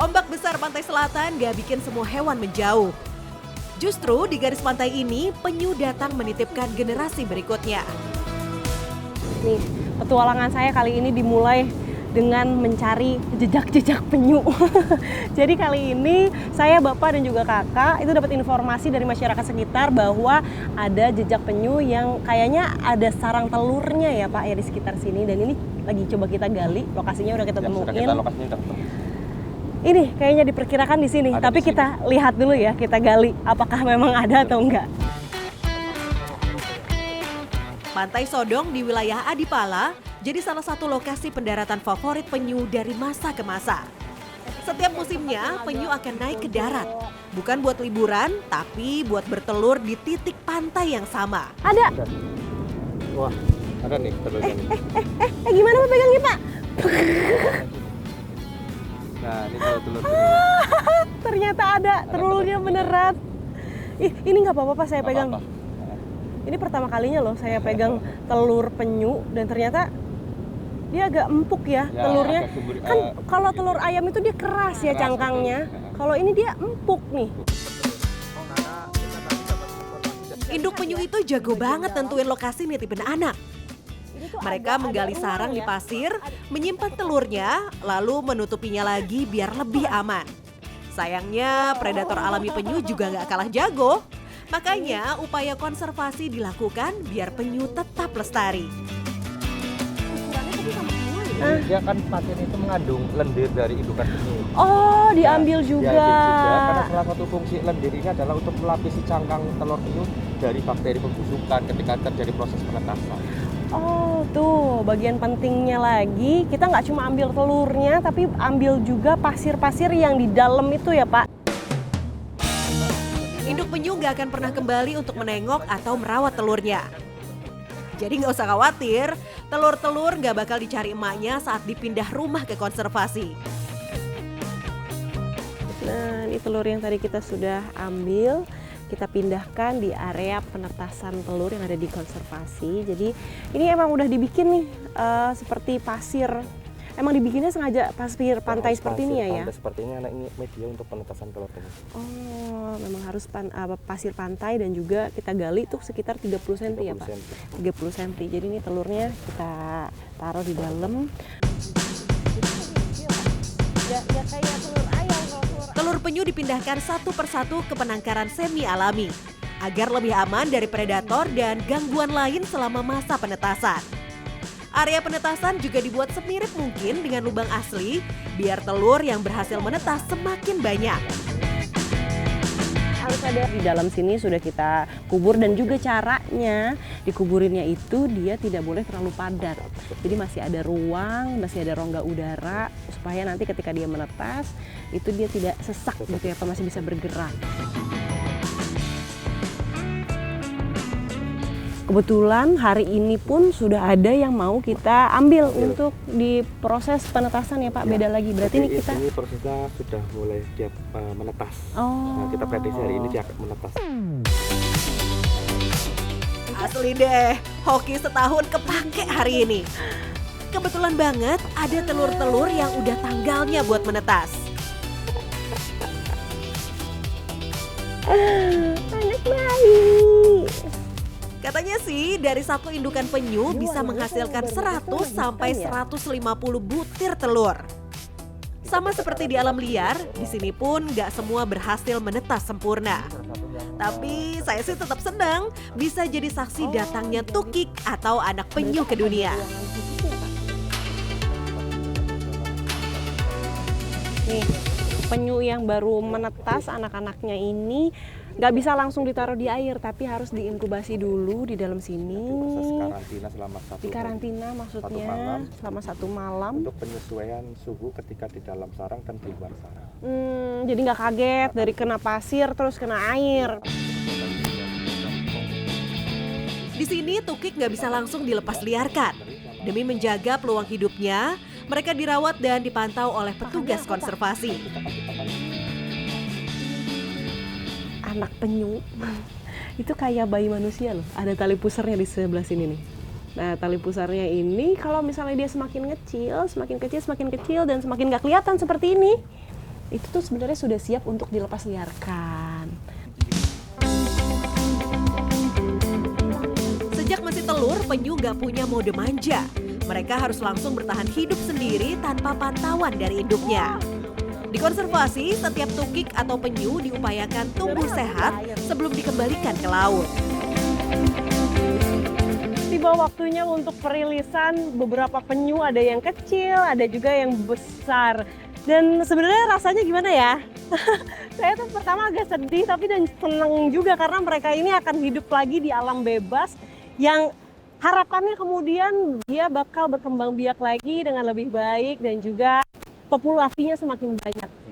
Ombak besar pantai selatan gak bikin semua hewan menjauh. Justru di garis pantai ini, penyu datang menitipkan generasi berikutnya. Nih, petualangan saya kali ini dimulai dengan mencari jejak-jejak penyu. Jadi kali ini saya, bapak dan juga kakak itu dapat informasi dari masyarakat sekitar bahwa ada jejak penyu yang kayaknya ada sarang telurnya ya Pak ya di sekitar sini. Dan ini lagi coba kita gali, lokasinya udah kita temuin. Ini kayaknya diperkirakan di sini, tapi kita lihat dulu ya, kita gali apakah memang ada atau enggak. Pantai Sodong di wilayah Adipala jadi salah satu lokasi pendaratan favorit penyu dari masa ke masa. Setiap musimnya, penyu akan naik ke darat. Bukan buat liburan, tapi buat bertelur di titik pantai yang sama. Ada. Wah, ada nih telurnya nih. Gimana Pak pegangnya Pak? Nah, ini telur. Ternyata ada, telurnya beneran. Ini nggak apa-apa Pak saya pegang. Ini pertama kalinya loh saya pegang telur penyu dan ternyata dia agak empuk ya telurnya. Kan kalau telur ayam itu dia keras ya cangkangnya. Kalau ini dia empuk nih. Induk penyu itu jago banget nentuin lokasi nitipin anak. Mereka menggali sarang di pasir, menyimpan telurnya, lalu menutupinya lagi biar lebih aman. Sayangnya predator alami penyu juga nggak kalah jago. Makanya upaya konservasi dilakukan biar penyu tetap lestari. Dia kan patin itu mengandung lendir dari indukan penyu. Oh, diambil juga. Karena salah satu fungsi lendir ini adalah untuk melapisi cangkang telur penyu dari bakteri pembusukan ketika terjadi proses penetasan. Oh, tuh bagian pentingnya lagi, kita nggak cuma ambil telurnya, tapi ambil juga pasir-pasir yang di dalam itu ya Pak. Induk penyu nggak akan pernah kembali untuk menengok atau merawat telurnya. Jadi nggak usah khawatir, telur-telur nggak bakal dicari emaknya saat dipindah rumah ke konservasi. Nah, ini telur yang tadi kita sudah ambil, kita pindahkan di area penetasan telur yang ada di konservasi. Jadi ini emang udah dibikin nih seperti pasir. Emang dibikinnya sengaja pasir pantai seperti ini ya? Pantai seperti ini, anak ini media untuk penetasan telur penyu. Oh, memang harus pasir pantai dan juga kita gali tuh sekitar 30 cm ya Pak? 30 cm. Jadi ini telurnya kita taruh di dalam. Ya kayak telur ayam. Telur penyu dipindahkan satu persatu ke penangkaran semi alami agar lebih aman dari predator dan gangguan lain selama masa penetasan. Area penetasan juga dibuat semirip mungkin dengan lubang asli biar telur yang berhasil menetas semakin banyak. Harus ada di dalam sini sudah kita kubur dan juga caranya dikuburinnya itu dia tidak boleh terlalu padat. Jadi masih ada ruang, masih ada rongga udara supaya nanti ketika dia menetas itu dia tidak sesak gitu ya Pak, masih bisa bergerak. Kebetulan hari ini pun sudah ada yang mau kita ambil untuk diproses penetasan ya Pak, beda lagi. Berarti ini kita... Ini prosesnya sudah mulai dia menetas. Oh. Nah, kita prediksi hari ini dia akan menetas. Asli deh, hoki setahun kepake hari ini. Kebetulan banget ada telur-telur yang udah tanggalnya buat menetas. Anak bayi. Katanya sih dari satu indukan penyu bisa menghasilkan 100 sampai 150 butir telur. Sama seperti di alam liar, di sini pun nggak semua berhasil menetas sempurna. Tapi saya sih tetap senang bisa jadi saksi datangnya tukik atau anak penyu ke dunia. Nih, penyu yang baru menetas anak-anaknya ini nggak bisa langsung ditaruh di air, tapi harus diinkubasi dulu di dalam sini. Proses karantina selama di karantina maksudnya selama 1 malam untuk penyesuaian suhu ketika di dalam sarang dan di luar sarang. Jadi nggak kaget dari kena pasir terus kena air. Di sini tukik nggak bisa langsung dilepas liarkan. Demi menjaga peluang hidupnya, mereka dirawat dan dipantau oleh petugas konservasi. Anak penyu itu kayak bayi manusia loh. Ada tali pusarnya di sebelah sini nih. Nah, tali pusarnya ini kalau misalnya dia semakin kecil dan semakin gak kelihatan seperti ini. itu tuh sebenarnya sudah siap untuk dilepas liarkan. Sejak masih telur, penyu nggak punya mode manja. Mereka harus langsung bertahan hidup sendiri tanpa pantauan dari induknya. Di konservasi, setiap tukik atau penyu diupayakan tumbuh sehat sebelum dikembalikan ke laut. Tiba waktunya untuk perilisan beberapa penyu, ada yang kecil, ada juga yang besar. Dan sebenarnya rasanya gimana ya? Saya tuh pertama agak sedih tapi dan senang juga karena mereka ini akan hidup lagi di alam bebas yang harapannya kemudian dia bakal berkembang biak lagi dengan lebih baik dan juga populasinya semakin banyak.